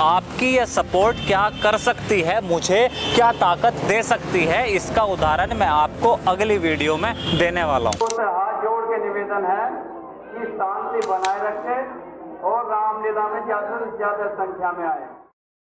आपकी यह सपोर्ट क्या कर सकती है, मुझे क्या ताकत दे सकती है, इसका उदाहरण मैं आपको अगली वीडियो में देने वाला हूँ। हाथ जोड़ के निवेदन है कि शांति बनाए रखें और रामलीला में ज्यादा से ज्यादा संख्या में आए।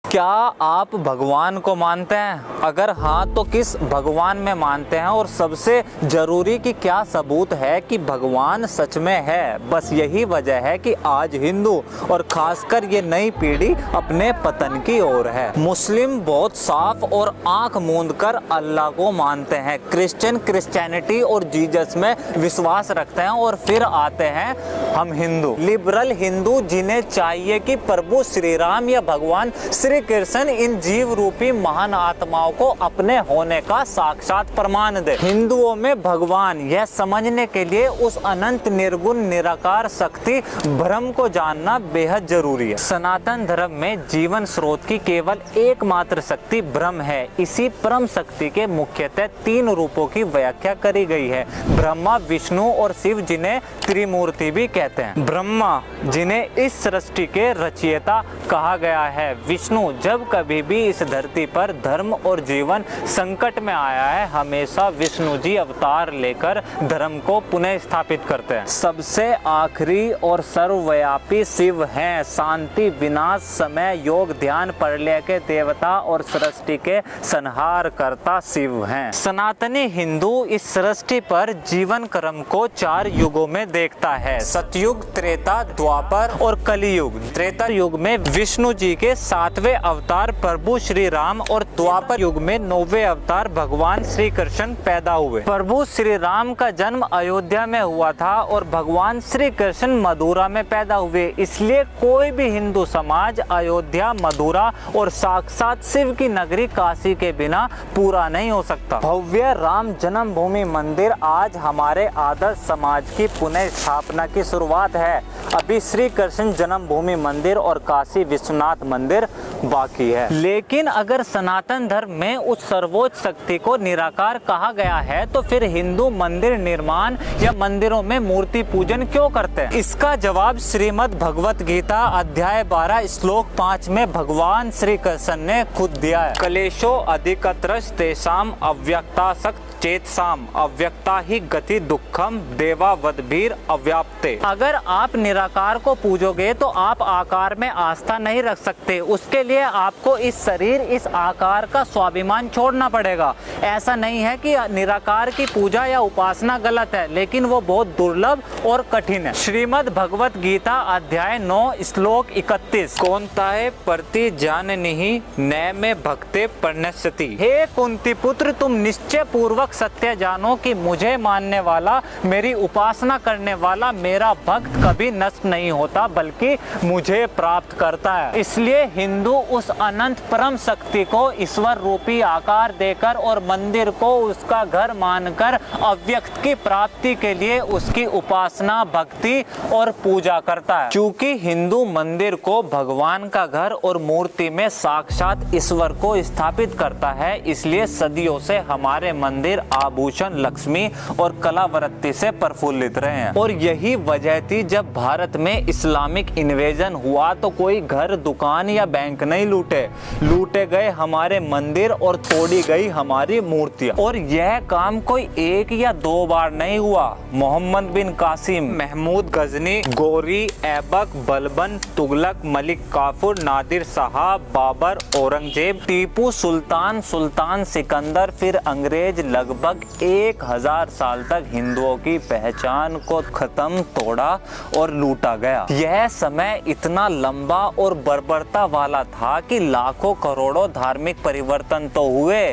क्या आप भगवान को मानते हैं? अगर हाँ तो किस भगवान में मानते हैं? और सबसे जरूरी कि क्या सबूत है कि भगवान सच में है? बस यही वजह है कि आज हिंदू और खासकर ये नई पीढ़ी अपने पतन की ओर है। मुस्लिम बहुत साफ और आंख मूंद कर अल्लाह को मानते हैं। क्रिश्चियन क्रिश्चियनिटी और जीसस में विश्वास रखते हैं। और फिर आते हैं हम हिंदू, लिबरल हिंदू, जिन्हें चाहिए कि प्रभु श्री राम या भगवान श्री कृष्ण इन जीव रूपी महान आत्माओं को अपने होने का साक्षात प्रमाण दे। हिंदुओं में भगवान यह समझने के लिए उस अनंत निर्गुण निराकार शक्ति ब्रह्म को जानना बेहद जरूरी है। सनातन धर्म में जीवन स्रोत की केवल एकमात्र शक्ति ब्रह्म है। इसी परम शक्ति के मुख्यतः 3 रूपों की व्याख्या करी गई है, ब्रह्मा, विष्णु और शिव, जिन्हें त्रिमूर्ति भी कहते हैं। ब्रह्मा, जिन्हें इस सृष्टि के रचयिता कहा गया है। विष्णु, जब कभी भी इस धरती पर धर्म और जीवन संकट में आया है, हमेशा विष्णु जी अवतार लेकर धर्म को पुनः स्थापित करते हैं। सबसे आखिरी और सर्वव्यापी शिव हैं, शांति, विनाश, समय, योग, ध्यान, प्रलय के देवता और सृष्टि के संहार करता शिव हैं। सनातनी हिंदू इस सृष्टि पर जीवन क्रम को 4 युगों में देखता है, सतयुग, त्रेता, द्वापर और कलियुग। त्रेता युग में विष्णु जी के 7वें अवतार प्रभु श्री राम और द्वापर युग में 9वें अवतार भगवान श्री कृष्ण पैदा हुए। प्रभु श्री राम का जन्म अयोध्या में हुआ था और भगवान श्री कृष्ण मथुरा में पैदा हुए। इसलिए कोई भी हिंदू समाज अयोध्या, मथुरा और साक्षात शिव की नगरी काशी के बिना पूरा नहीं हो सकता। भव्य राम जन्मभूमि मंदिर आज हमारे आदर्श समाज की पुनः स्थापना की शुरुआत है। अभी श्री कृष्ण जन्मभूमि मंदिर और काशी विश्वनाथ मंदिर बाकी है। लेकिन अगर सनातन धर्म में उस सर्वोच्च शक्ति को निराकार कहा गया है, तो फिर हिंदू मंदिर निर्माण या मंदिरों में मूर्ति पूजन क्यों करते हैं? इसका जवाब श्रीमद् भगवत गीता अध्याय 12 श्लोक 5 में भगवान श्री कृष्ण ने खुद दिया है। कलेशो अधिकतरस् तेषाम अव्यक्तासक्त चेतसाम अव्यक्ता ही गति दुखम देवावद्भिर अव्याप्ते। अगर आप निराकार को पूजोगे तो आप आकार में आस्था नहीं रख सकते। उसके लिए आपको इस शरीर, इस आकार का स्वाभिमान छोड़ना पड़ेगा। ऐसा नहीं है कि निराकार की पूजा या उपासना गलत है, लेकिन वो बहुत दुर्लभ और कठिन है। श्रीमद् भगवत गीता अध्याय 9 श्लोक 31, कौन्तेय प्रति जाननिहि न में भक्ते प्रणश्यति। हे कुंती पुत्र, तुम निश्चय पूर्वक सत्य जानो कि मुझे मानने वाला, मेरी उपासना करने वाला, मेरा भक्त कभी नष्ट नहीं होता बल्कि मुझे प्राप्त करता है। इसलिए हिंदू उस अनंत परम शक्ति को ईश्वर रूपी आकार देकर और मंदिर को उसका घर मानकर अव्यक्त की प्राप्ति के लिए उसकी उपासना, भक्ति और पूजा करता है। क्योंकि हिंदू मंदिर को भगवान का घर और मूर्ति में साक्षात ईश्वर को स्थापित करता है, इसलिए सदियों से हमारे मंदिर आभूषण, लक्ष्मी और कलावृत्ति से प्रफुल्लित रहे हैं। और यही वजह थी जब भारत में इस्लामिक इन्वेजन हुआ तो कोई घर, दुकान या बैंक नहीं लूटे गए हमारे मंदिर और तोड़ी गई हमारी मूर्तियां। और यह काम कोई 1 या 2 बार नहीं हुआ। मोहम्मद बिन कासिम, महमूद गजनी, गौरी, ऐबक, बलबन, तुगलक, मलिक काफूर, नादिर शाह, बाबर, औरंगजेब, टीपू सुल्तान, सुल्तान सिकंदर, फिर अंग्रेज, लगभग 1000 साल तक हिंदुओं की पहचान को खत्म, तोड़ा और लूटा गया। यह समय इतना लंबा और बर्बरता वाला था कि लाखों करोड़ों धार्मिक परिवर्तन तो हुए,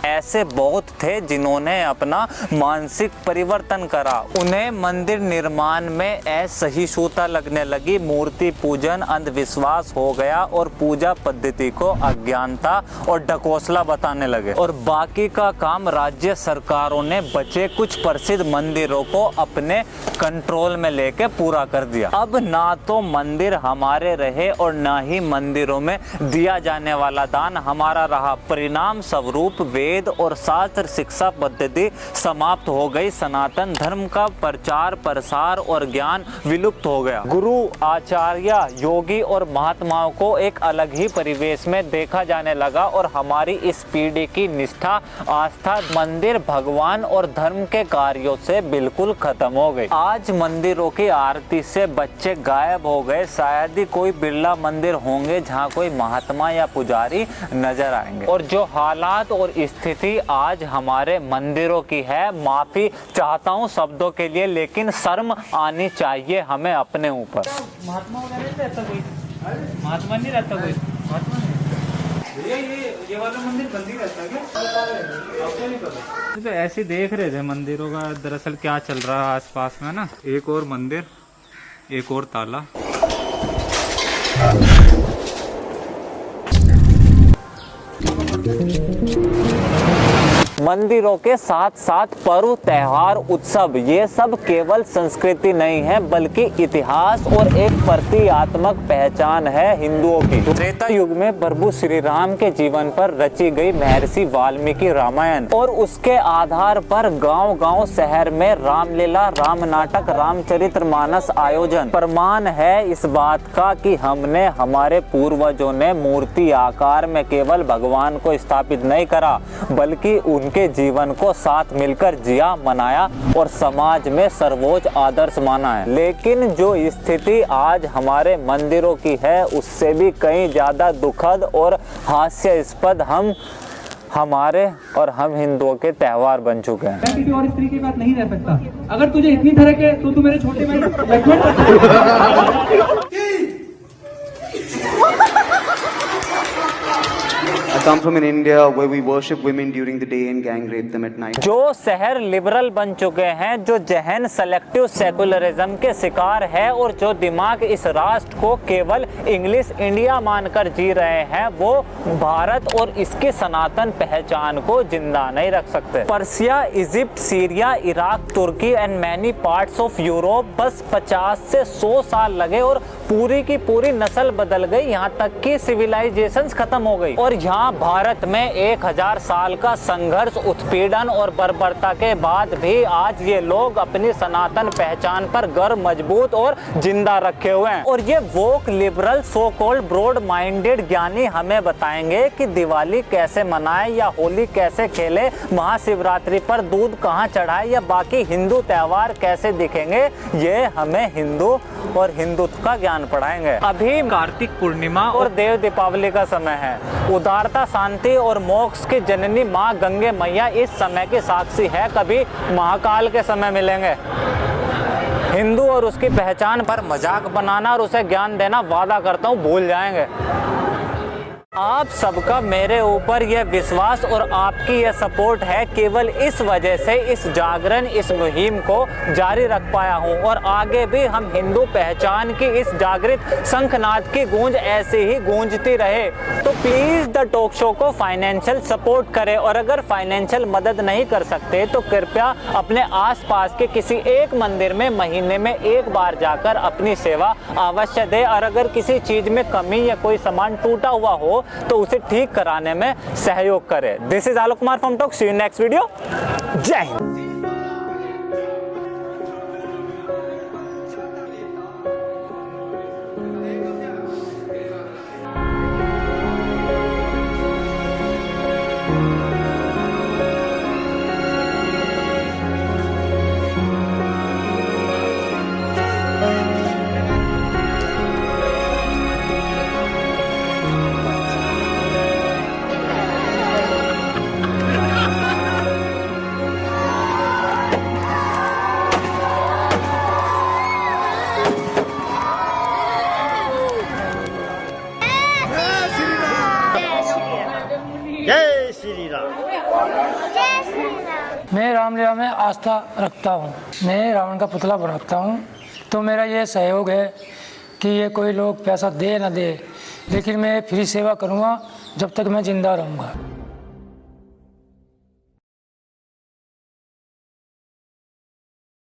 ऐसे बहुत थे जिन्होंने अपना मानसिक परिवर्तन करा। उन्हें मंदिर निर्माण में असहिष्णुता लगने लगी, मूर्ति पूजन अंधविश्वास हो गया और पूजा पद्धति को अज्ञानता और ढकोसला बताने लगे। और बाकी का काम राज्य सरकारों ने बचे कुछ प्रसिद्ध मंदिरों को अपने कंट्रोल में लेके पूरा कर दिया। अब ना तो मंदिर हमारे रहे और ना ही मंदिरों में दिया जाने वाला दान हमारा रहा। परिणाम स्वरूप वे वेद और शास्त्र शिक्षा पद्धति समाप्त हो गई। सनातन धर्म का प्रचार प्रसार और ज्ञान विलुप्त हो गया। गुरु आचार्य योगी और महात्माओं को एक अलग ही परिवेश में देखा जाने लगा और हमारी इस पीढ़ी की निष्ठा आस्था मंदिर भगवान और धर्म के कार्यों से बिल्कुल खत्म हो गई। आज मंदिरों की आरती से बच्चे गायब हो गए। शायद ही कोई बिरला मंदिर होंगे जहाँ कोई महात्मा या पुजारी नजर आएंगे। और जो हालात और स्थिति आज हमारे मंदिरों की है, माफी चाहता हूँ शब्दों के लिए, लेकिन शर्म आनी चाहिए हमें अपने ऊपर। महात्मा वगैरह नहीं रहता कोई? महात्मा नहीं रहता कोई? महात्मा नहीं भैया, ये वाला मंदिर बंद ही रहता है क्या? आपको नहीं पता? तो ऐसे देख रहे थे मंदिरों का दरअसल क्या चल रहा है आसपास में ना। एक और मंदिर, एक और ताला। मंदिरों के साथ साथ पर्व त्योहार उत्सव ये सब केवल संस्कृति नहीं है बल्कि इतिहास और एक प्रतीकात्मक पहचान है हिंदुओं की। त्रेता युग में प्रभु श्री राम के जीवन पर रची गई महर्षि वाल्मीकि रामायण और उसके आधार पर गांव-गांव शहर में रामलीला राम नाटक रामचरितमानस आयोजन प्रमाण है इस बात का कि हमने हमारे पूर्वजों ने मूर्ति आकार में केवल भगवान को स्थापित नहीं करा बल्कि उनके जीवन को साथ मिलकर जिया मनाया और समाज में सर्वोच्च आदर्श माना है। लेकिन जो स्थिति आज हमारे मंदिरों की है उससे भी कहीं ज्यादा दुखद और हास्यास्पद हमारे और हम हिंदुओं के त्योहार बन चुके हैं। मैं किसी और स्त्री के साथ नहीं रह सकता। अगर तुझे इतनी तरह के तो तू मेरे छोटे भाई I come from an India where we worship women during the day and gang rape them at night. जो शहर लिबरल बन चुके हैं, जो जहन सेलेक्टिव सेकुलरिज्म के शिकार है और जो दिमाग इस राष्ट्र को केवल इंग्लिश इंडिया मानकर जी रहे हैं, वो भारत और इसकी सनातन पहचान को जिंदा नहीं रख सकते। Persia, Egypt, Syria, Iraq, Turkey and many parts of Europe बस 50 से 100 साल लगे और पूरी की पूरी नस्ल बदल गई, यहाँ तक कि सिविलाइजेशन खत्म हो गई। और यहाँ भारत में 1000 साल का संघर्ष उत्पीड़न और बर्बरता के बाद भी आज ये लोग अपनी सनातन पहचान पर गर्व मजबूत और जिंदा रखे हुए हैं। और ये woke liberal so called broad minded ज्ञानी हमें बताएंगे कि दिवाली कैसे मनाए या होली कैसे खेले, महाशिवरात्रि पर दूध कहाँ चढ़ाए या बाकी हिंदू त्योहार कैसे दिखेंगे। ये हमें हिंदू और हिंदुत्व का ज्ञान पढ़ाएंगे। अभी कार्तिक पूर्णिमा और देव दीपावली का समय है। उदारता शांति और मोक्ष की जननी माँ गंगे मैया इस समय की साक्षी है। कभी महाकाल के समय मिलेंगे। हिंदू और उसकी पहचान पर मजाक बनाना और उसे ज्ञान देना वादा करता हूँ भूल जाएंगे। आप सबका मेरे ऊपर यह विश्वास और आपकी यह सपोर्ट है, केवल इस वजह से इस जागरण इस मुहिम को जारी रख पाया हूं और आगे भी हम हिंदू पहचान की इस जागृत शंखनाद की गूंज ऐसे ही गूंजती रहे। तो प्लीज द टॉक शो को फाइनेंशियल सपोर्ट करें और अगर फाइनेंशियल मदद नहीं कर सकते तो कृपया अपने आसपास के किसी एक मंदिर में महीने में एक बार जाकर अपनी सेवा अवश्य दें और अगर किसी चीज में कमी या कोई सामान टूटा हुआ हो तो उसे ठीक कराने में सहयोग करें। This is Alok Kumar from talk. See you next video. जय हिंद। मैं रामलीला में आस्था रखता हूँ। मैं रावण का पुतला बनाता हूँ तो मेरा ये सहयोग है कि ये कोई लोग पैसा दे ना दे, लेकिन मैं फ्री सेवा करूँगा जब तक मैं जिंदा रहूँगा।